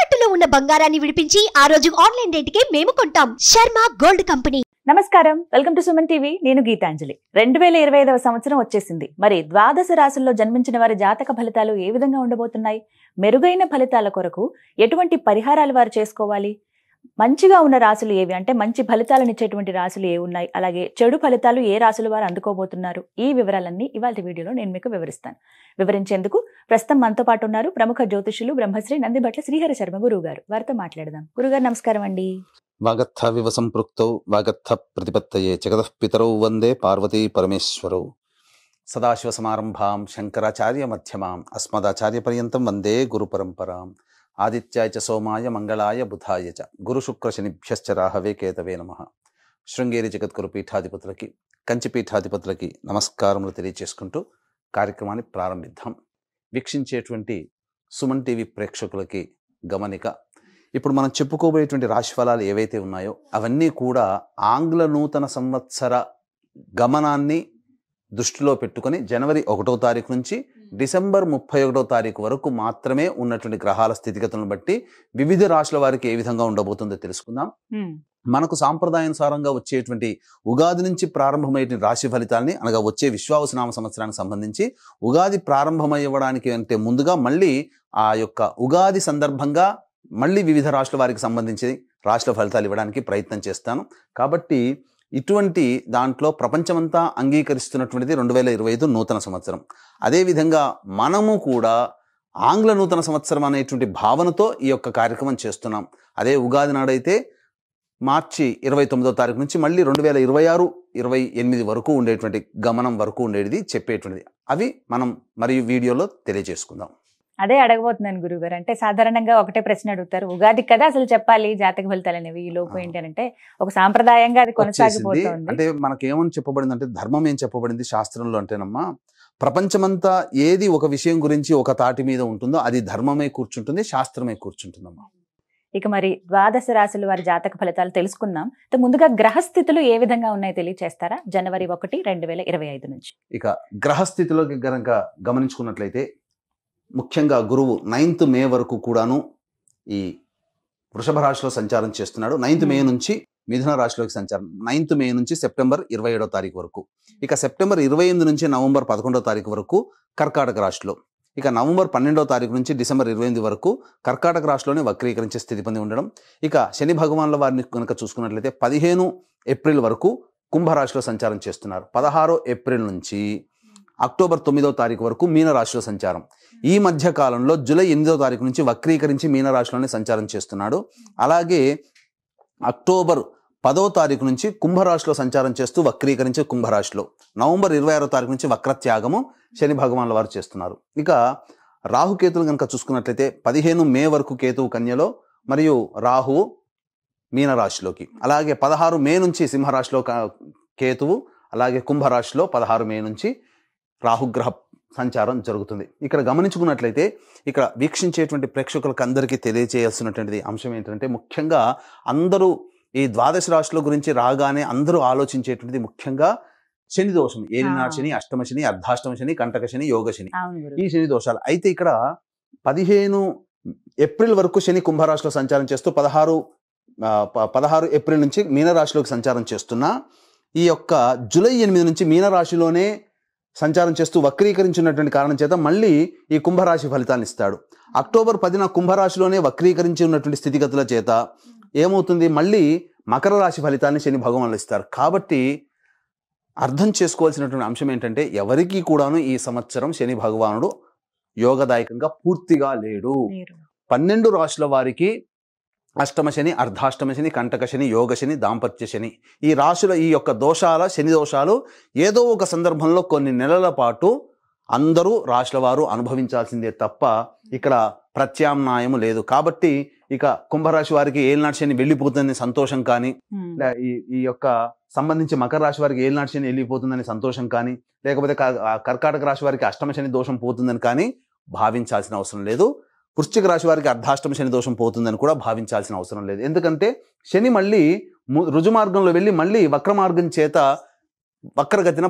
తాకట్టులో ఉన్న బంగారాన్ని విడిపించి ఆ రోజు ఆన్లైన్ రేటుకే మేము కొంటాం. Sharma gold company. నమస్కారం, వెల్కమ్ టు సుమన్ టీవీ. నేను గీతాంజలి. 2025వ సంవత్సరం వచ్చేసింది. మరి ద్వాదశ రాశుల్లో జన్మించిన వారి జాతక ఫలితాలు ఏ విధంగా ఉండబోతున్నాయి? మెరుగైన ఫలితాల కొరకు ఎటువంటి పరిహారాలు వారు చేసుకోవాలి? మంచిగా ఉన్న రాశులు ఏవి, అంటే మంచి ఫలితాలను ఇచ్చేటువంటి రాశులు ఏ ఉన్నాయి, అలాగే చెడు ఫలితాలు ఏ రాశులు వారు అందుకోబోతున్నారు, ఈ వివరాలన్నీ ఇవాళ వీడియోలో నేను మీకు వివరిస్తాను. వివరించేందుకు ప్రస్తుతం మనతో పాటు ఉన్నారు ప్రముఖ జ్యోతిషులు బ్రహ్మశ్రీ నందిబట్ల శ్రీహరి శర్మ గురువు గారు. వారితో మాట్లాడదాం. గురుగారు నమస్కారం అండి. వాగర్థ వివ సంపృక్తౌ వాగర్థ ప్రతిపత్తయే జగతః పితరౌ వందే పార్వతీ పరమేశ్వరౌ. సదాశివ సమారంభాం శంకరాచార్య మధ్యమాం అస్మదాచార్య పర్యంతం వందే గురు పరంపరాం. ఆదిత్యాయ చ సోమాయ మంగళాయ బుధాయ చ గురు శుక్ర శనిభ్యశ్చ రాహవే కేతవే నమః. శృంగేరి జగద్గురు పీఠాధిపతులకి, కంచి పీఠాధిపతులకి నమస్కారములు తెలియచేసుకుంటూ కార్యక్రమాన్ని ప్రారంభిద్దాం. వీక్షించేటువంటి సుమన్ టీవీ ప్రేక్షకులకి గమనిక, ఇప్పుడు మనం చెప్పుకోబోయేటువంటి రాశి ఫలాలు ఏవైతే ఉన్నాయో అవన్నీ కూడా ఆంగ్ల నూతన సంవత్సర గమనాన్ని దృష్టిలో పెట్టుకొని జనవరి 1వ తారీఖు నుంచి డిసెంబర్ 31వ తారీఖు వరకు మాత్రమే ఉన్నటువంటి గ్రహాల స్థితిగతులను బట్టి వివిధ రాశుల వారికి ఏ విధంగా ఉండబోతుందో తెలుసుకుందాం. మనకు సాంప్రదాయానుసారంగా వచ్చేటువంటి ఉగాది నుంచి ప్రారంభమయ్యేటువంటి రాశి ఫలితాలని, అనగా వచ్చే విశ్వావసునామ సంవత్సరానికి సంబంధించి ఉగాది ప్రారంభమయ్యడానికి అంటే ముందుగా మళ్ళీ ఆ యొక్క ఉగాది సందర్భంగా మళ్ళీ వివిధ రాశుల వారికి సంబంధించి రాశుల ఫలితాలు ఇవ్వడానికి ప్రయత్నం చేస్తాను. కాబట్టి ఇటువంటి దాంట్లో ప్రపంచమంతా అంగీకరిస్తున్నటువంటిది 2025 నూతన సంవత్సరం. అదేవిధంగా మనము కూడా ఆంగ్ల నూతన సంవత్సరం అనేటువంటి భావనతో ఈ యొక్క కార్యక్రమం చేస్తున్నాం. అదే ఉగాది నాడైతే మార్చి 29వ తారీఖు నుంచి మళ్ళీ 2026-28 వరకు ఉండేటువంటి గమనం వరకు ఉండేది చెప్పేటువంటిది. అవి మనం మరియు వీడియోలో తెలియజేసుకుందాం. అదే అడగబోతున్నాను గురుగారు. అంటే సాధారణంగా ఒకటే ప్రశ్న అడుగుతారు, ఉగాది కదా అసలు చెప్పాలి జాతక ఫలితాలు అనేవి, ఈ లోపు ఏంటి అంటే ఒక సాంప్రదాయంగా అది కొనసాగిపోతుంది. అంటే మనకేమని చెప్పబడింది అంటే, ధర్మం ఏం చెప్పబడింది శాస్త్రంలో అంటేనమ్మా, ప్రపంచమంతా ఏది ఒక విషయం గురించి ఒక తాటి మీద ఉంటుందో అది ధర్మమే కూర్చుంటుంది, శాస్త్రమే కూర్చుంటుందమ్మా. ఇక మరి ద్వాదశ రాశులు వారి జాతక ఫలితాలు తెలుసుకుందాం. ముందుగా గ్రహస్థితులు ఏ విధంగా ఉన్నాయో తెలియచేస్తారా? జనవరి 1, 2025 నుంచి. ఇక గ్రహస్థితిలోకి గనక గమనించుకున్నట్లయితే ముఖ్యంగా గురువు 9th మే వరకు కూడాను ఈ వృషభ రాశిలో సంచారం చేస్తున్నాడు. 9th మే నుంచి మిథున రాశిలోకి సంచారం, 9th మే నుంచి సెప్టెంబర్ 27వ తారీఖు వరకు. ఇక సెప్టెంబర్ 28 నుంచి నవంబర్ 11వ తారీఖు వరకు కర్కాటక రాశిలో. ఇక నవంబర్ 12వ తారీఖు నుంచి డిసెంబర్ 28 వరకు కర్కాటక రాశిలోనే వక్రీకరించే స్థితి పొంది ఉండడం. ఇక శని భగవాన్ల వారిని కనుక చూసుకున్నట్లయితే 15 ఏప్రిల్ వరకు కుంభరాశిలో సంచారం చేస్తున్నారు. 16 ఏప్రిల్ నుంచి అక్టోబర్ 9వ తారీఖు వరకు మీనరాశిలో సంచారం. ఈ మధ్య కాలంలో జూలై 8వ తారీఖు నుంచి వక్రీకరించి మీనరాశిలోనే సంచారం చేస్తున్నాడు. అలాగే అక్టోబర్ 10వ తారీఖు నుంచి కుంభరాశిలో సంచారం చేస్తూ వక్రీకరించి కుంభరాశిలో, నవంబర్ 26వ తారీఖు నుంచి వక్రత్యాగము శని భగవాన్ల వారు చేస్తున్నారు. ఇక రాహుకేతులు కనుక చూసుకున్నట్లయితే 15 మే వరకు కేతువు కన్యలో మరియు రాహువు మీనరాశిలోకి, అలాగే 16 మే నుంచి సింహరాశిలో కేతువు, అలాగే కుంభరాశిలో 16 మే నుంచి రాహుగ్రహ సంచారం జరుగుతుంది. ఇక్కడ గమనించుకున్నట్లయితే ఇక్కడ వీక్షించేటువంటి ప్రేక్షకులకు అందరికీ తెలియజేయాల్సినటువంటిది అంశం ఏంటంటే, ముఖ్యంగా అందరూ ఈ ద్వాదశ రాశుల గురించి రాగానే అందరూ ఆలోచించేటువంటిది ముఖ్యంగా శని దోషం, ఏలినాడు శని, అష్టమ శని, అర్ధాష్టమ శని, కంటక శని, యోగ శని, ఈ శని దోషాలు. అయితే ఇక్కడ 15 ఏప్రిల్ వరకు శని కుంభరాశిలో సంచారం చేస్తూ 16 ఏప్రిల్ నుంచి మీనరాశిలోకి సంచారం చేస్తున్నా, ఈ యొక్క జూలై 8 నుంచి మీనరాశిలోనే సంచారం చేస్తూ వక్రీకరించినటువంటి కారణం చేత మళ్ళీ ఈ కుంభరాశి ఫలితాన్ని ఇస్తాడు. అక్టోబర్ 10న కుంభరాశిలోనే వక్రీకరించి ఉన్నటువంటి స్థితిగతుల చేత ఏమవుతుంది, మళ్ళీ మకర రాశి ఫలితాన్ని శని భగవానులు ఇస్తారు. కాబట్టి అర్థం చేసుకోవాల్సినటువంటి అంశం ఏంటంటే, ఎవరికి కూడాను ఈ సంవత్సరం శని భగవానుడు యోగదాయకంగా పూర్తిగా లేడు. 12 రాశుల వారికి అష్టమ శని, అర్ధాష్టమ శని, కంటక శని, యోగ శని, దాంపత్య శని, ఈ రాశుల ఈ యొక్క దోషాల శని దోషాలు ఏదో ఒక సందర్భంలో కొన్ని నెలల పాటు అందరూ రాశుల వారు అనుభవించాల్సిందే తప్ప ఇక్కడ ప్రత్యామ్నాయము లేదు. కాబట్టి ఇక కుంభరాశి వారికి ఏలినాటి శని వెళ్ళిపోతుందని సంతోషం కానీ, ఈ యొక్క సంబంధించి మకర రాశి వారికి ఏలినాటి శని వెళ్ళిపోతుందని సంతోషం కానీ, లేకపోతే కర్కాటక రాశి వారికి అష్టమ శని దోషం పోతుందని కానీ భావించాల్సిన అవసరం లేదు. వృశ్చిక రాశి వారికి అర్ధాష్టమ శని దోషం పోతుందని కూడా భావించాల్సిన అవసరం లేదు. ఎందుకంటే శని మళ్ళీ రుజుమార్గంలో వెళ్ళి మళ్ళీ వక్ర మార్గం చేత వక్రగతిన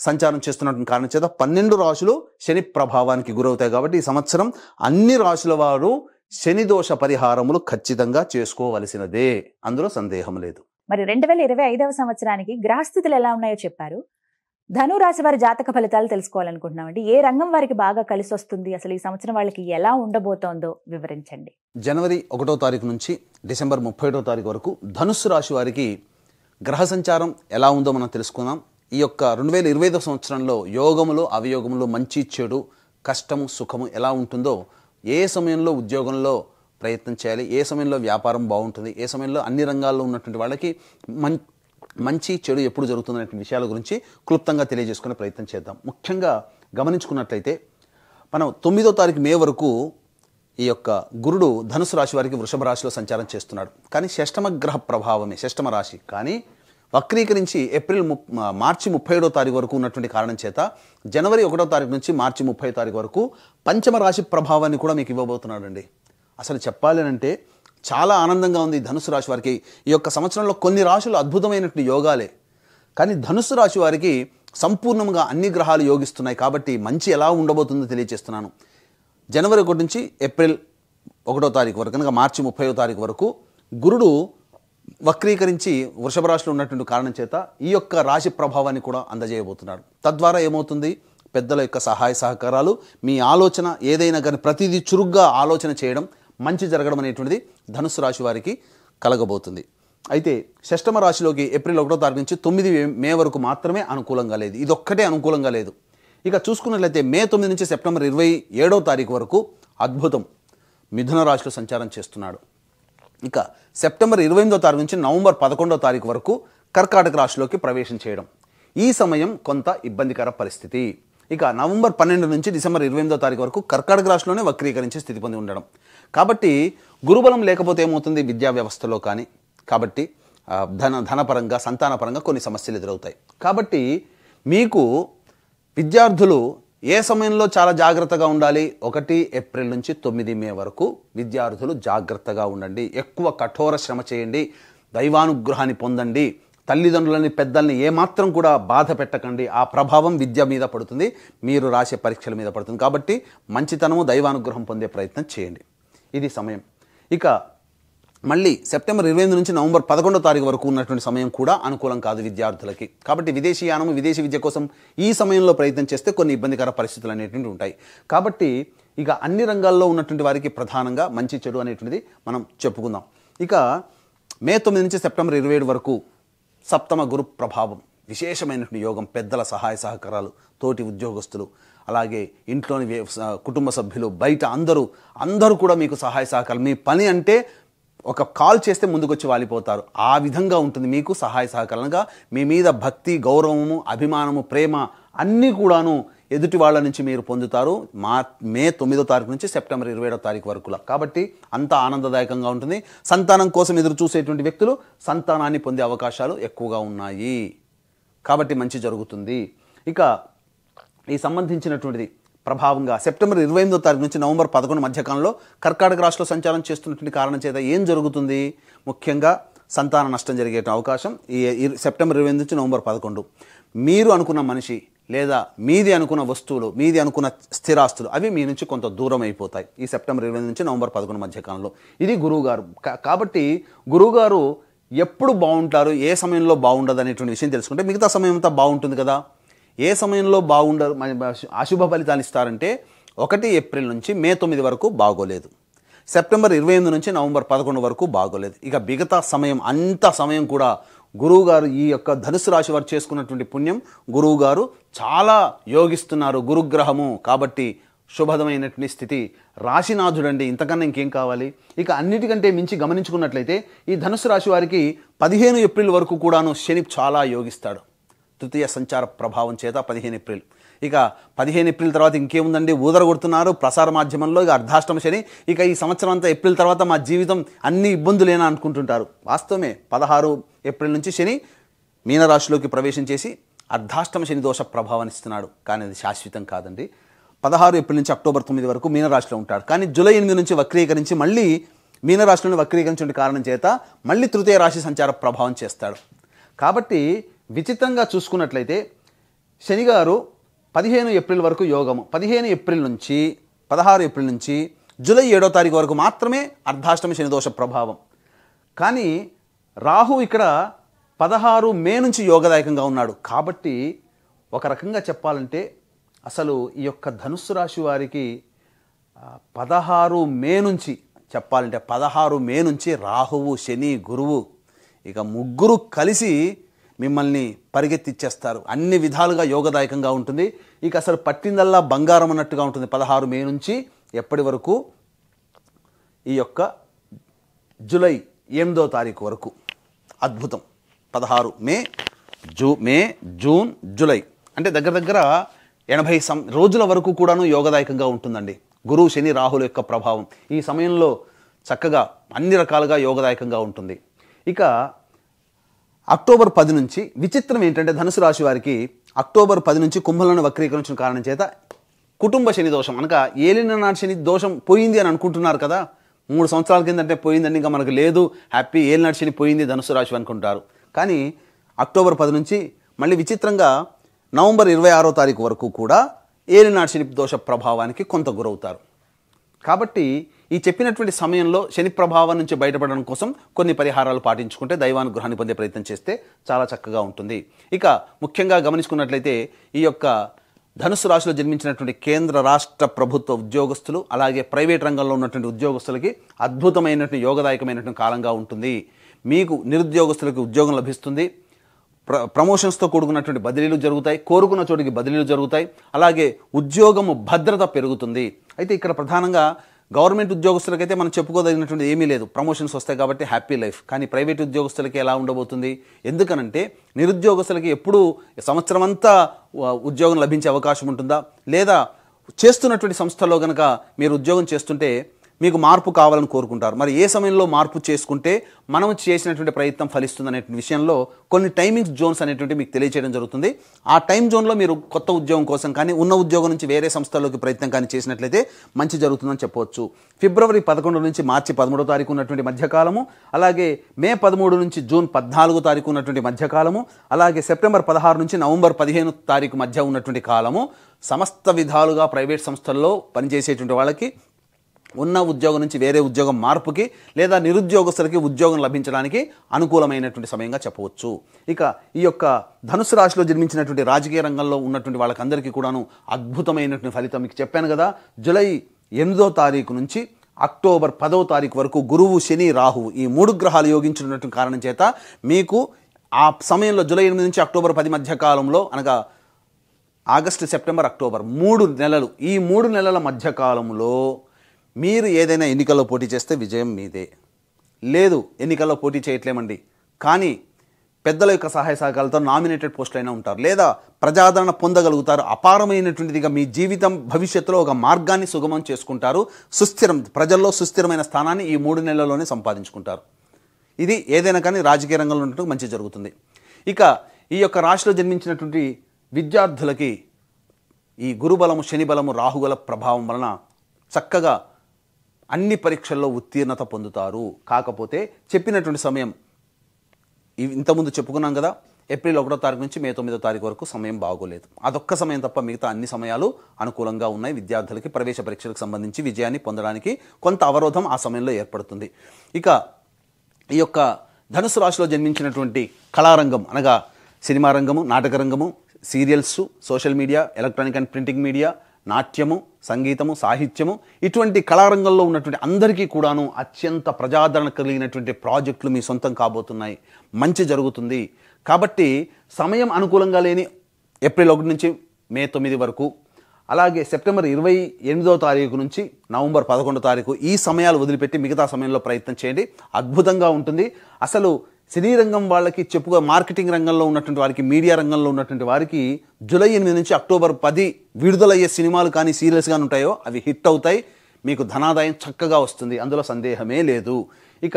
సంచారం చేస్తున్నటువంటి కారణం చేత 12 రాశులు శని ప్రభావానికి గురవుతాయి. కాబట్టి ఈ సంవత్సరం అన్ని రాశుల వారు శని దోష పరిహారములు ఖచ్చితంగా చేసుకోవలసినదే, అందులో సందేహం లేదు. మరి 2025వ సంవత్సరానికి గ్రహస్థితులు ఎలా ఉన్నాయో చెప్పారు. ధను రాశి వారి జాతక ఫలితాలు తెలుసుకోవాలనుకుంటున్నామండి. ఏ రంగం వారికి బాగా కలిసి వస్తుంది, అసలు ఈ సంవత్సరం వాళ్ళకి ఎలా ఉండబోతోందో వివరించండి. జనవరి 1వ తారీఖు నుంచి డిసెంబర్ 31వ తారీఖు వరకు ధనుస్సు రాశి వారికి గ్రహ సంచారం ఎలా ఉందో మనం తెలుసుకుందాం. ఈ యొక్క 2025 సంవత్సరంలో యోగములు అవయోగములు, మంచి చెడు, కష్టము సుఖము ఎలా ఉంటుందో, ఏ సమయంలో ఉద్యోగంలో ప్రయత్నం చేయాలి, ఏ సమయంలో వ్యాపారం బాగుంటుంది, ఏ సమయంలో అన్ని రంగాల్లో ఉన్నటువంటి వాళ్ళకి మంచి చెడు ఎప్పుడు జరుగుతుందనే విషయాల గురించి క్లుప్తంగా తెలియజేసుకునే ప్రయత్నం చేద్దాం. ముఖ్యంగా గమనించుకున్నట్లయితే మనం 9వ తారీఖు మే వరకు ఈ యొక్క గురుడు ధనుసు రాశి వారికి వృషభ రాశిలో సంచారం చేస్తున్నాడు. కానీ షష్టమ గ్రహ ప్రభావమే, షష్టమ రాశి. కానీ వక్రీకరించి మార్చి 37వ తారీఖు వరకు ఉన్నటువంటి కారణం చేత జనవరి 1వ తారీఖు నుంచి మార్చి 30వ తారీఖు వరకు పంచమ రాశి ప్రభావాన్ని కూడా మీకు ఇవ్వబోతున్నాడండి. అసలు చెప్పాలి అంటే చాలా ఆనందంగా ఉంది ధనుసు రాశి వారికి. ఈ యొక్క సంవత్సరంలో కొన్ని రాశులు అద్భుతమైనటువంటి యోగాలే, కానీ ధనుసు రాశి వారికి సంపూర్ణంగా అన్ని గ్రహాలు యోగిస్తున్నాయి. కాబట్టి మంచి ఎలా ఉండబోతుందో తెలియజేస్తున్నాను. జనవరి 1 నుంచి ఏప్రిల్ 1వ తారీఖు వరకు, కనుక మార్చి 30వ తారీఖు వరకు గురుడు వక్రీకరించి వృషభ రాశిలో ఉన్నటువంటి కారణం చేత ఈ యొక్క రాశి ప్రభావాన్ని కూడా అందజేయబోతున్నాడు. తద్వారా ఏమవుతుంది, పెద్దల యొక్క సహాయ సహకారాలు, మీ ఆలోచన ఏదైనా కానీ ప్రతిదీ చురుగ్గా ఆలోచన చేయడం, మంచి జరగడం అనేటువంటిది ధనుస్సు రాశి వారికి కలగబోతుంది. అయితే షష్టమ రాశిలోకి ఏప్రిల్ 1వ తారీఖు నుంచి 9 మే వరకు మాత్రమే అనుకూలంగా లేదు. ఇదొక్కటే అనుకూలంగా లేదు. ఇక చూసుకున్నట్లయితే మే 9 నుంచి సెప్టెంబర్ 27వ తారీఖు వరకు అద్భుతం మిథున రాశిలో సంచారం చేస్తున్నాడు. ఇక సెప్టెంబర్ 28వ తారీఖు నుంచి నవంబర్ 11వ తారీఖు వరకు కర్కాటక రాశిలోకి ప్రవేశం చేయడం. ఈ సమయం కొంత ఇబ్బందికర పరిస్థితి. ఇక నవంబర్ 12 నుంచి డిసెంబర్ 28వ తారీఖు వరకు కర్కాటక రాశిలోనే వక్రీకరించే స్థితి పొంది ఉండడం. కాబట్టి గురుబలం లేకపోతే ఏమవుతుంది, విద్యా వ్యవస్థలో కానీ, కాబట్టి ధనపరంగా సంతానపరంగా కొన్ని సమస్యలు ఎదురవుతాయి. కాబట్టి మీకు విద్యార్థులు ఏ సమయంలో చాలా జాగ్రత్తగా ఉండాలి, 1 ఏప్రిల్ నుంచి 9 మే వరకు విద్యార్థులు జాగ్రత్తగా ఉండండి. ఎక్కువ కఠోర శ్రమ చేయండి, దైవానుగ్రహాన్ని పొందండి, తల్లిదండ్రులని పెద్దల్ని ఏమాత్రం కూడా బాధ పెట్టకండి. ఆ ప్రభావం విద్య మీద పడుతుంది, మీరు రాసే పరీక్షల మీద పడుతుంది. కాబట్టి మంచితనము, దైవానుగ్రహం పొందే ప్రయత్నం చేయండి. ఇది సమయం. ఇక మళ్ళీ సెప్టెంబర్ 28 నుంచి నవంబర్ 11వ తారీఖు వరకు ఉన్నటువంటి సమయం కూడా అనుకూలం కాదు విద్యార్థులకి. కాబట్టి విదేశీ యానము, విదేశీ విద్య కోసం ఈ సమయంలో ప్రయత్నం చేస్తే కొన్ని ఇబ్బందికర పరిస్థితులు అనేటువంటివి ఉంటాయి. కాబట్టి ఇక అన్ని రంగాల్లో ఉన్నటువంటి వారికి ప్రధానంగా మంచి చెడు అనేటువంటిది మనం చెప్పుకుందాం. ఇక మే 9 నుంచి సెప్టెంబర్ 27 వరకు సప్తమ గురు ప్రభావం, విశేషమైనటువంటి యోగం, పెద్దల సహాయ సహకారాలు, తోటి ఉద్యోగస్తులు, అలాగే ఇంట్లోని కుటుంబ సభ్యులు, బయట అందరూ కూడా మీకు సహాయ సహకారాలు. మీ పని అంటే ఒక కాల్ చేస్తే ముందుకొచ్చి వాలిపోతారు. ఆ విధంగా ఉంటుంది మీకు సహాయ సహకారంగా. మీ మీద భక్తి, గౌరవము, అభిమానము, ప్రేమ అన్నీ కూడాను ఎదుటి వాళ్ళ నుంచి మీరు పొందుతారు మే 9వ తారీఖు నుంచి సెప్టెంబర్ 27వ తారీఖు వరకు. కాబట్టి అంత ఆనందదాయకంగా ఉంటుంది. సంతానం కోసం ఎదురు చూసేటువంటి వ్యక్తులు సంతానాన్ని పొందే అవకాశాలు ఎక్కువగా ఉన్నాయి. కాబట్టి మంచి జరుగుతుంది. ఇక ఈ సంబంధించినటువంటిది ప్రభావంగా సెప్టెంబర్ 28వ తారీఖు నుంచి నవంబర్ 11 మధ్యకాలంలో కర్కాటక రాశిలో సంచారం చేస్తున్నటువంటి కారణం చేత ఏం జరుగుతుంది, ముఖ్యంగా సంతాన నష్టం జరిగే అవకాశం ఈ సెప్టెంబర్ 28 నుంచి నవంబర్ 11. మీరు అనుకున్న మనిషి లేదా మీది అనుకున్న వస్తువులు, మీది అనుకున్న స్థిరాస్తులు అవి మీ నుంచి కొంత దూరం అయిపోతాయి ఈ సెప్టెంబర్ 28 నుంచి నవంబర్ 11 మధ్యకాలంలో. ఇది గురువుగారు. కాబట్టి గురువుగారు ఎప్పుడు బాగుంటారు, ఏ సమయంలో బాగుండదు అనేటువంటి విషయం తెలుసుకుంటే మిగతా సమయం అంతా బాగుంటుంది కదా. ఏ సమయంలో బాగుండరు, అశుభ ఫలితాలు ఇస్తారంటే 1 ఏప్రిల్ నుంచి మే 9 వరకు బాగోలేదు, సెప్టెంబర్ 28 నుంచి నవంబర్ 11 వరకు బాగోలేదు. ఇక మిగతా సమయం అంత సమయం కూడా గురువుగారు ఈ యొక్క ధనుసు రాశి వారు చేసుకున్నటువంటి పుణ్యం గురువుగారు చాలా యోగిస్తున్నారు, గురుగ్రహము. కాబట్టి శుభదమైనటువంటి స్థితి, రాశినాథుడండి, ఇంతకన్నా ఇంకేం కావాలి. ఇక అన్నిటికంటే మించి గమనించుకున్నట్లయితే ఈ ధనుసు రాశి వారికి 15 ఏప్రిల్ వరకు కూడాను శని చాలా యోగిస్తాడు. తృతీయ సంచార ప్రభావం చేత 15 ఏప్రిల్. ఇక 15 ఏప్రిల్ తర్వాత ఇంకేముందండి, ఊదరగొడుతున్నారు ప్రసార మాధ్యమంలో ఇక అర్ధాష్టమ శని. ఇక ఈ సంవత్సరం అంతా ఏప్రిల్ తర్వాత మా జీవితం అన్ని ఇబ్బందులేనా అనుకుంటుంటారు. వాస్తవమే, 16 ఏప్రిల్ నుంచి శని మీనరాశిలోకి ప్రవేశం చేసి అర్ధాష్టమ శని దోష ప్రభావాన్ని ఇస్తున్నాడు. కానీ అది శాశ్వతం కాదండి. 16 ఏప్రిల్ నుంచి అక్టోబర్ 9 వరకు మీనరాశిలో ఉంటాడు. కానీ జూలై 8 నుంచి వక్రీకరించి మళ్ళీ మీనరాశిలోని వక్రీకరించిన కారణం చేత మళ్ళీ తృతీయ రాశి సంచార ప్రభావం చేస్తాడు. కాబట్టి విచిత్రంగా చూసుకున్నట్లయితే శనిగారు 15 ఏప్రిల్ వరకు యోగము, 15 ఏప్రిల్ నుంచి 16 ఏప్రిల్ నుంచి జూలై 7వ తారీఖు వరకు మాత్రమే అర్ధాష్టమి శని దోష ప్రభావం. కానీ రాహు ఇక్కడ 16 మే నుంచి యోగదాయకంగా ఉన్నాడు. కాబట్టి ఒక రకంగా చెప్పాలంటే అసలు ఈ యొక్క ధనుస్సు రాశి వారికి 16 మే నుంచి చెప్పాలంటే 16 మే నుంచి రాహువు, శని, గురువు ఇక ముగ్గురు కలిసి మిమ్మల్ని పరిగెత్తిచ్చేస్తారు. అన్ని విధాలుగా యోగదాయకంగా ఉంటుంది. ఇక అసలు పట్టిందల్లా బంగారం అన్నట్టుగా ఉంటుంది 16 మే నుంచి ఎప్పటి వరకు, ఈ యొక్క జూలై 8వ తారీఖు వరకు. అద్భుతం. 16 మే, జూన్, జూలై అంటే దగ్గర దగ్గర 80 రోజుల వరకు కూడాను యోగదాయకంగా ఉంటుందండి. గురువు, శని, రాహుల యొక్క ప్రభావం ఈ సమయంలో చక్కగా అన్ని రకాలుగా యోగదాయకంగా ఉంటుంది. ఇక అక్టోబర్ 10 నుంచి విచిత్రం ఏంటంటే ధనుసు రాశి వారికి అక్టోబర్ 10 నుంచి కుంభంలోని వక్రీకరించిన కారణం చేత కుటుంబ శని దోషం అనగా ఏలిన నాటి శని దోషం పోయింది అని అనుకుంటున్నారు కదా. 3 సంవత్సరాల కిందంటే పోయిందని ఇంకా మనకు లేదు, హ్యాపీ, ఏలినాటి శని పోయింది ధనుసు రాశి అనుకుంటారు. కానీ అక్టోబర్ 10 నుంచి మళ్ళీ విచిత్రంగా నవంబర్ 26వ తారీఖు వరకు కూడా ఏలినాటి శని దోష ప్రభావానికి కొంత గురవుతారు. కాబట్టి ఈ చెప్పినటువంటి సమయంలో శని ప్రభావం నుంచి బయటపడడం కోసం కొన్ని పరిహారాలు పాటించుకుంటే దైవానుగ్రహాన్ని పొందే ప్రయత్నం చేస్తే చాలా చక్కగా ఉంటుంది. ఇక ముఖ్యంగా గమనించుకున్నట్లయితే ఈ యొక్క ధనుసు రాశిలో జన్మించినటువంటి కేంద్ర రాష్ట్ర ప్రభుత్వ ఉద్యోగస్తులు అలాగే ప్రైవేట్ రంగంలో ఉన్నటువంటి ఉద్యోగస్తులకి అద్భుతమైనటువంటి యోగదాయకమైనటువంటి కాలంగా ఉంటుంది. మీకు నిరుద్యోగస్తులకి ఉద్యోగం లభిస్తుంది. ప్రమోషన్స్తో కూడుకున్నటువంటి బదిలీలు జరుగుతాయి. కోరుకున్న చోటికి బదిలీలు జరుగుతాయి. అలాగే ఉద్యోగము భద్రత పెరుగుతుంది. అయితే ఇక్కడ ప్రధానంగా గవర్నమెంట్ ఉద్యోగస్తులకైతే మనం చెప్పుకోదగినటువంటి ఏమీ లేదు, ప్రమోషన్స్ వస్తాయి కాబట్టి హ్యాపీ లైఫ్. కానీ ప్రైవేట్ ఉద్యోగస్తులకి ఎలా ఉండబోతుంది? ఎందుకనంటే నిరుద్యోగస్తులకి ఎప్పుడూ సంవత్సరం అంతా ఉద్యోగం లభించే అవకాశం ఉంటుందా, లేదా చేస్తున్నటువంటి సంస్థల్లో కనుక మీరు ఉద్యోగం చేస్తుంటే మీకు మార్పు కావాలని కోరుకుంటారు. మరి ఏ సమయంలో మార్పు చేసుకుంటే మనం చేసినటువంటి ప్రయత్నం ఫలిస్తుంది అనే విషయంలో కొన్ని టైమింగ్స్ జోన్స్ అనేటువంటి మీకు తెలియజేయడం జరుగుతుంది. ఆ టైం జోన్లో మీరు కొత్త ఉద్యోగం కోసం కానీ ఉన్న ఉద్యోగం నుంచి వేరే సంస్థల్లోకి ప్రయత్నం కానీ చేసినట్లయితే మంచి జరుగుతుందని చెప్పవచ్చు. ఫిబ్రవరి 11 నుంచి మార్చి 13వ తారీఖు ఉన్నటువంటి మధ్యకాలము, అలాగే మే 13 నుంచి జూన్ 14వ తారీఖు ఉన్నటువంటి మధ్యకాలము, అలాగే సెప్టెంబర్ 16 నుంచి నవంబర్ 15వ తారీఖు మధ్య ఉన్నటువంటి కాలము సమస్త విధాలుగా ప్రైవేట్ సంస్థల్లో పనిచేసేటువంటి వాళ్ళకి ఉన్న ఉద్యోగం నుంచి వేరే ఉద్యోగం మార్పుకి లేదా నిరుద్యోగస్తులకి ఉద్యోగం లభించడానికి అనుకూలమైనటువంటి సమయంగా చెప్పవచ్చు. ఇక ఈ యొక్క ధనుసు రాశిలో జన్మించినటువంటి రాజకీయ రంగంలో ఉన్నటువంటి వాళ్ళకందరికీ కూడాను అద్భుతమైనటువంటి ఫలితం మీకు చెప్పాను కదా. జూలై 8వ తారీఖు నుంచి అక్టోబర్ 10వ తారీఖు వరకు గురువు, శని, రాహువు ఈ 3 గ్రహాలు యోగించినటువంటి కారణం చేత మీకు ఆ సమయంలో జూలై 8 నుంచి అక్టోబర్ 10 మధ్య కాలంలో అనగా ఆగస్టు, సెప్టెంబర్, అక్టోబర్ 3 నెలలు, ఈ 3 నెలల మధ్యకాలంలో మీరు ఏదైనా ఎన్నికల్లో పోటీ చేస్తే విజయం మీదే. లేదు ఎన్నికల్లో పోటీ చేయట్లేమండి కానీ పెద్దల యొక్క సహాయ సహకారాలతో నామినేటెడ్ పోస్టులు అయినా ఉంటారు, లేదా ప్రజాదరణ పొందగలుగుతారు. అపారమైనటువంటిదిగా మీ జీవితం భవిష్యత్తులో ఒక మార్గాన్ని సుగమం చేసుకుంటారు. ప్రజల్లో సుస్థిరమైన స్థానాన్ని ఈ 3 నెలల్లోనే సంపాదించుకుంటారు. ఇది ఏదైనా కానీ రాజకీయ రంగంలో ఉన్నట్టు మంచి జరుగుతుంది. ఇక ఈ యొక్క రాశిలో జన్మించినటువంటి విద్యార్థులకి ఈ గురుబలము, శని బలము, రాహుగల ప్రభావం వలన చక్కగా అన్ని పరీక్షల్లో ఉత్తీర్ణత పొందుతారు. కాకపోతే చెప్పినటువంటి సమయం ఇంతకుముందు చెప్పుకున్నాం కదా, ఏప్రిల్ 1వ తారీఖు నుంచి మే 9వ తారీఖు వరకు సమయం బాగోలేదు. అదొక్క సమయం తప్ప మిగతా అన్ని సమయాలు అనుకూలంగా ఉన్నాయి. విద్యార్థులకి ప్రవేశ పరీక్షలకు సంబంధించి విజయాన్ని పొందడానికి కొంత అవరోధం ఆ సమయంలో ఏర్పడుతుంది. ఇక ఈ యొక్క ధనుసు రాశిలో జన్మించినటువంటి కళారంగం అనగా సినిమా రంగము, నాటక రంగము, serials, social media, electronic and printing media, నాట్యము, సంగీతము, సాహిత్యము ఇటువంటి కళారంగంలో ఉన్నటువంటి అందరికీ కూడాను అత్యంత ప్రజాదరణ కలిగినటువంటి ప్రాజెక్టులు మీ సొంతం కాబోతున్నాయి. మంచి జరుగుతుంది. కాబట్టి సమయం అనుకూలంగా లేని ఏప్రిల్ 1 నుంచి మే 9 వరకు, అలాగే సెప్టెంబర్ 28వ తారీఖు నుంచి నవంబర్ 11వ తారీఖు ఈ సమయాలు వదిలిపెట్టి మిగతా సమయంలో ప్రయత్నం చేయండి. అద్భుతంగా ఉంటుంది. అసలు సినీ రంగం వాళ్ళకి మార్కెటింగ్ రంగంలో ఉన్నటువంటి వారికి, మీడియా రంగంలో ఉన్నటువంటి వారికి జూలై 8 నుంచి అక్టోబర్ 10 విడుదలయ్యే సినిమాలు కానీ సీరియల్స్ కానీ ఉంటాయో అవి హిట్ అవుతాయి. మీకు ధనాదాయం చక్కగా వస్తుంది, అందులో సందేహమే లేదు. ఇక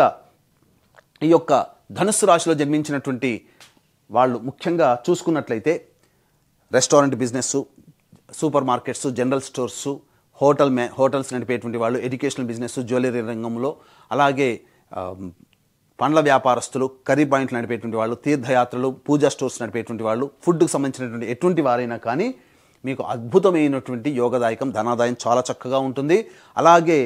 ఈ యొక్క ధనుస్సు రాశిలో జన్మించినటువంటి వాళ్ళు ముఖ్యంగా చూసుకున్నట్లయితే restaurant business, super markets, general stores, hotels నడిపేటువంటి వాళ్ళు, ఎడ్యుకేషనల్ బిజినెస్, జ్యువెలరీ రంగంలో, అలాగే పండ్ల వ్యాపారస్తులు, కర్రీ పాయింట్లు నడిపేటువంటి వాళ్ళు, తీర్థయాత్రలు, పూజా స్టోర్స్ నడిపేటువంటి వాళ్ళు, ఫుడ్కి సంబంధించినటువంటి ఎటువంటి వారైనా కానీ మీకు అద్భుతమైనటువంటి యోగదాయకం, ధనాదాయం చాలా చక్కగా ఉంటుంది. అలాగే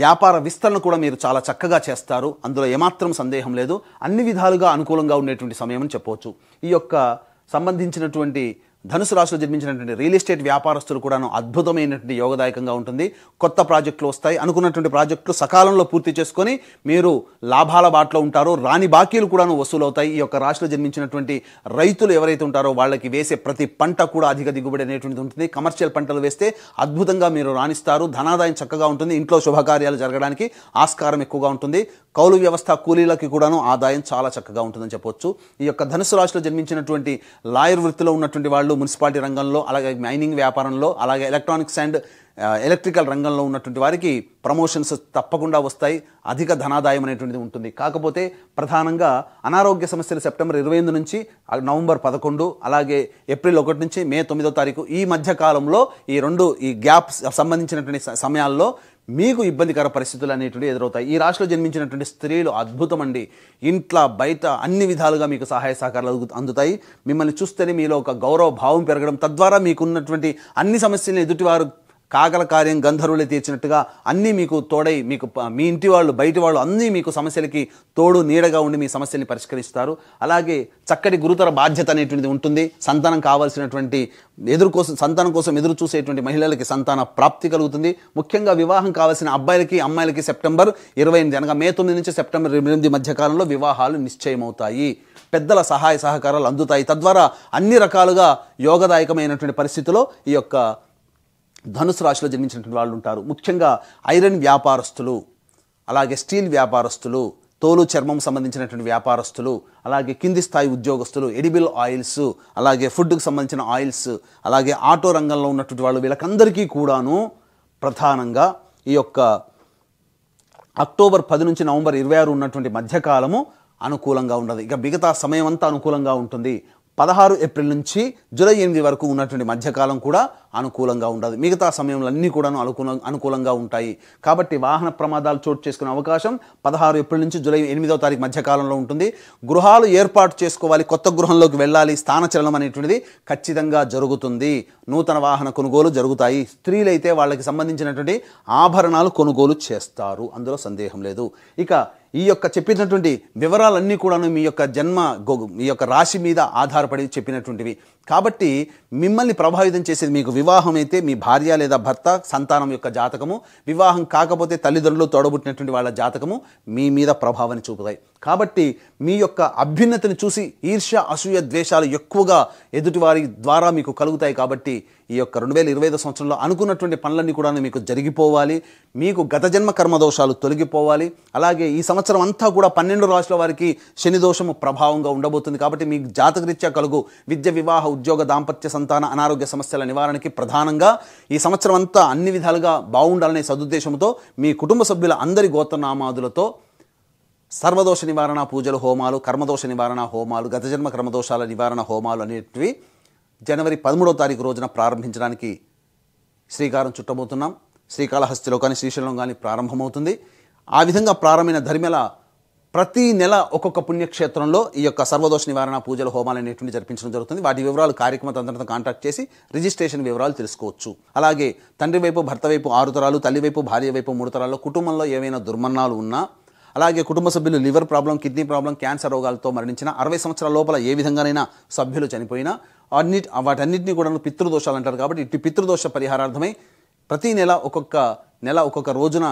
వ్యాపార విస్తరణ కూడా మీరు చాలా చక్కగా చేస్తారు. అందులో ఏమాత్రం సందేహం లేదు. అన్ని విధాలుగా అనుకూలంగా ఉండేటువంటి సమయం అని చెప్పవచ్చు. ఈ యొక్క సంబంధించినటువంటి ధనుసు రాశిలో జన్మించినటువంటి రియల్ ఎస్టేట్ వ్యాపారస్తులు కూడాను అద్భుతమైనటువంటి యోగదాయకంగా ఉంటుంది. కొత్త ప్రాజెక్టులు వస్తాయి. అనుకున్నటువంటి ప్రాజెక్టులు సకాలంలో పూర్తి చేసుకొని మీరు లాభాల బాటలో ఉంటారు. రాని బాకీలు కూడాను వసూలు అవుతాయి. ఈ యొక్క రాశిలో జన్మించినటువంటి రైతులు ఎవరైతే ఉంటారో వాళ్ళకి వేసే ప్రతి పంట కూడా అధిక దిగుబడి అనేటువంటిది ఉంటుంది. కమర్షియల్ పంటలు వేస్తే అద్భుతంగా మీరు రాణిస్తారు. ధనాదాయం చక్కగా ఉంటుంది. ఇంట్లో శుభకార్యాలు జరగడానికి ఆస్కారం ఎక్కువగా ఉంటుంది. కౌలు వ్యవస్థ కూలీలకి కూడాను ఆదాయం చాలా చక్కగా ఉంటుందని చెప్పొచ్చు. ఈ యొక్క ధనుసు రాశిలో జన్మించినటువంటి లాయర్ వృత్తిలో ఉన్నటువంటి వాళ్ళు మున్సిపాలిటీ రంగంలో, అలాగే మైనింగ్ వ్యాపారంలో, అలాగే ఎలక్ట్రానిక్స్ అండ్ ఎలక్ట్రికల్ రంగంలో ఉన్నటువంటి వారికి ప్రమోషన్స్ తప్పకుండా వస్తాయి. అధిక ధనాదాయం అనేటువంటిది ఉంటుంది. కాకపోతే ప్రధానంగా అనారోగ్య సమస్యలు సెప్టెంబర్ 28 నుంచి నవంబర్ 11, అలాగే ఏప్రిల్ 1 నుంచి మే 9వ తారీఖు ఈ మధ్య కాలంలో ఈ గ్యాప్ సంబంధించినటువంటి సమయాల్లో మీకు ఇబ్బందికర పరిస్థితులు అనేటువంటి ఎదురవుతాయి. ఈ రాశిలో జన్మించినటువంటి స్త్రీలు అద్భుతం అండి. ఇంట్లో బయట అన్ని విధాలుగా మీకు సహాయ సహకారాలు అందుతాయి. మిమ్మల్ని చూస్తేనే మీలో ఒక గౌరవ భావం పెరగడం, తద్వారా మీకున్నటువంటి అన్ని సమస్యలను ఎదుటివారు కాగల కార్యం గంధర్వులే తీర్చినట్టుగా అన్నీ మీకు తోడై, మీకు మీ ఇంటి వాళ్ళు బయటి వాళ్ళు అన్నీ మీకు సమస్యలకి తోడు నీడగా ఉండి మీ సమస్యల్ని పరిష్కరిస్తారు. అలాగే చక్కటి గురుతర బాధ్యత అనేటువంటిది ఉంటుంది. సంతానం కావాల్సినటువంటి సంతానం కోసం ఎదురు చూసేటువంటి మహిళలకి సంతాన ప్రాప్తి కలుగుతుంది. ముఖ్యంగా వివాహం కావాల్సిన అబ్బాయిలకి అమ్మాయిలకి సెప్టెంబర్ 28 అనగా మే 9 నుంచి సెప్టెంబర్ 8 మధ్యకాలంలో వివాహాలు నిశ్చయమవుతాయి. పెద్దల సహాయ సహకారాలు అందుతాయి. తద్వారా అన్ని రకాలుగా యోగదాయకమైనటువంటి పరిస్థితిలో ఈ యొక్క ధనుసు రాశిలో జన్మించినటువంటి వాళ్ళు ఉంటారు. ముఖ్యంగా ఐరన్ వ్యాపారస్తులు, అలాగే స్టీల్ వ్యాపారస్తులు, తోలు చర్మం సంబంధించినటువంటి వ్యాపారస్తులు, అలాగే కింది స్థాయి ఉద్యోగస్తులు, ఎడిబుల్ ఆయిల్స్, అలాగే ఫుడ్కి సంబంధించిన ఆయిల్స్, అలాగే ఆటో రంగంలో ఉన్నటువంటి వాళ్ళు, వీళ్ళకందరికీ కూడాను ప్రధానంగా ఈ యొక్క అక్టోబర్ 10 నుంచి నవంబర్ 26 ఉన్నటువంటి మధ్యకాలము అనుకూలంగా ఉండదు. ఇక మిగతా సమయం అంతా అనుకూలంగా ఉంటుంది. 16 ఏప్రిల్ నుంచి జూలై 8 వరకు ఉన్నటువంటి మధ్యకాలం కూడా అనుకూలంగా ఉండదు. మిగతా సమయంలో అన్నీ కూడా అనుకూలంగా ఉంటాయి. కాబట్టి వాహన ప్రమాదాలు చోటు చేసుకునే అవకాశం 16 ఏప్రిల్ నుంచి జూలై 8వ తారీఖు మధ్యకాలంలో ఉంటుంది. గృహాలు ఏర్పాటు చేసుకోవాలి, కొత్త గృహంలోకి వెళ్ళాలి, స్థానచలనం అనేటువంటిది ఖచ్చితంగా జరుగుతుంది. నూతన వాహన కొనుగోలు జరుగుతాయి. స్త్రీలైతే వాళ్ళకి సంబంధించినటువంటి ఆభరణాలు కొనుగోలు చేస్తారు, అందులో సందేహం లేదు. ఇక ఈ యొక్క చెప్పినటువంటి వివరాలన్నీ కూడాను మీ యొక్క రాశి మీద ఆధారపడి చెప్పినటువంటివి. కాబట్టి మిమ్మల్ని ప్రభావితం చేసేది మీకు వివాహం అయితే మీ భార్య లేదా భర్త, సంతానం యొక్క జాతకము, వివాహం కాకపోతే తల్లిదండ్రులు, తోడబుట్టినటువంటి వాళ్ళ జాతకము మీ మీద ప్రభావాన్ని చూపుతాయి. కాబట్టి మీ యొక్క అభ్యున్నతిని చూసి ఈర్ష్య, అసూయ, ద్వేషాలు ఎక్కువగా ఎదుటివారి ద్వారా మీకు కలుగుతాయి. కాబట్టి ఈ యొక్క 2025 సంవత్సరంలో అనుకున్నటువంటి పనులన్నీ కూడా మీకు జరిగిపోవాలి. మీకు గత జన్మ కర్మదోషాలు తొలగిపోవాలి. అలాగే ఈ సంవత్సరం అంతా కూడా 12 రాశుల వారికి శని దోషము ప్రభావంగా ఉండబోతుంది. కాబట్టి మీకు జాతకరీత్యా కలుగు విద్య, వివాహ, ఉద్యోగ, దాంపత్య, సంతాన, అనారోగ్య సమస్యల నివారణకి ప్రధానంగా ఈ సంవత్సరం అంతా అన్ని విధాలుగా బాగుండాలనే సదుద్దేశంతో మీ కుటుంబ సభ్యుల అందరి గోత్రనామాదులతో సర్వదోష నివారణ పూజలు, హోమాలు, కర్మదోష నివారణ హోమాలు, గత జన్మ కర్మదోషాల నివారణ హోమాలు అనేటివి జనవరి 13వ తారీఖు రోజున ప్రారంభించడానికి శ్రీకారం చుట్టబోతున్నాం. శ్రీకాళహస్తిలో కానీ శ్రీశైలం కానీ ప్రారంభమవుతుంది. ఆ విధంగా ప్రారంభమైన ధర్మెల ప్రతి నెల ఒక్కొక్క పుణ్యక్షేత్రంలో ఈ యొక్క సర్వదోష నివారణ పూజలు, హోమాలు అనేటువంటి జరిపించడం జరుగుతుంది. వాటి వివరాలు కార్యక్రమ తంత్రంతో కాంటాక్ట్ చేసి రిజిస్ట్రేషన్ వివరాలు తెలుసుకోవచ్చు. అలాగే తండ్రి వైపు, భర్త వైపు 6 తరాలు, తల్లి వైపు, భార్య వైపు 3 తరాల్లో కుటుంబంలో ఏవైనా దుర్మరణాలు ఉన్నా, అలాగే కుటుంబ సభ్యులు liver problem, kidney problem, cancer రోగాలతో మరణించిన, 60 సంవత్సరాల లోపల ఏ విధంగానైనా సభ్యులు చనిపోయినా వాటన్నిటిని కూడా పితృదోషాలు అంటారు. కాబట్టి ఇటు పితృదోష పరిహారార్థమై ప్రతి నెల ఒక్కొక్క రోజున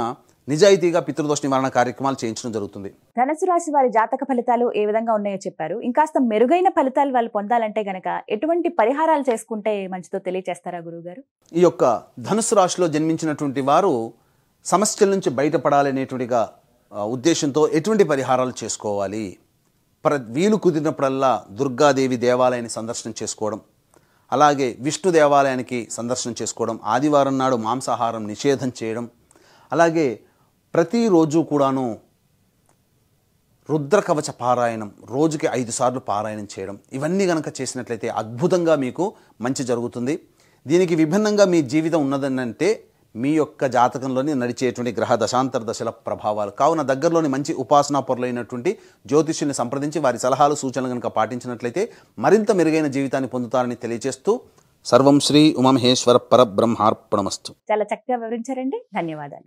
నిజాయితీగా పితృదోష నివారణ కార్యక్రమాలు చేయించడం జరుగుతుంది. ధనుసు రాశి వారి జాతక ఫలితాలు ఏ విధంగా ఉన్నాయో చెప్పారు. ఇంకాస్త మెరుగైన ఫలితాలు వాళ్ళు పొందాలంటే గనక ఎటువంటి పరిహారాలు చేసుకుంటే మంచిదో తెలియచేస్తారా గురువుగారు? ఈ యొక్క ధనుసు రాశిలో జన్మించినటువంటి వారు సమస్యల నుంచి బయటపడాలనేటువంటిగా ఉద్దేశంతో ఎటువంటి పరిహారాలు చేసుకోవాలి? వీలు కుదిరినప్పుడల్లా దుర్గాదేవి దేవాలయాన్ని సందర్శనం చేసుకోవడం, అలాగే విష్ణు దేవాలయానికి సందర్శనం చేసుకోవడం, ఆదివారం నాడు మాంసాహారం నిషేధం చేయడం, అలాగే ప్రతిరోజు కూడాను రుద్రకవచ పారాయణం రోజుకి 5 సార్లు పారాయణం చేయడం, ఇవన్నీ కనుక చేసినట్లయితే అద్భుతంగా మీకు మంచి జరుగుతుంది. దీనికి విభిన్నంగా మీ జీవితం ఉన్నదనంటే మీ యొక్క జాతకంలోని నడిచేటువంటి గ్రహ దశాంతర దశల ప్రభావాలు. కావున దగ్గరలోని మంచి ఉపాసనా పొరలైనటువంటి జ్యోతిష్యుల్ని సంప్రదించి వారి సలహాలు, సూచనలు కనుక పాటించినట్లయితే మరింత మెరుగైన జీవితాన్ని పొందుతారని తెలియజేస్తూ సర్వం శ్రీ ఉమామహేశ్వర పరబ్రహ్మార్పణమస్తు. చాలా చక్కగా వివరించారండి. ధన్యవాదాలు.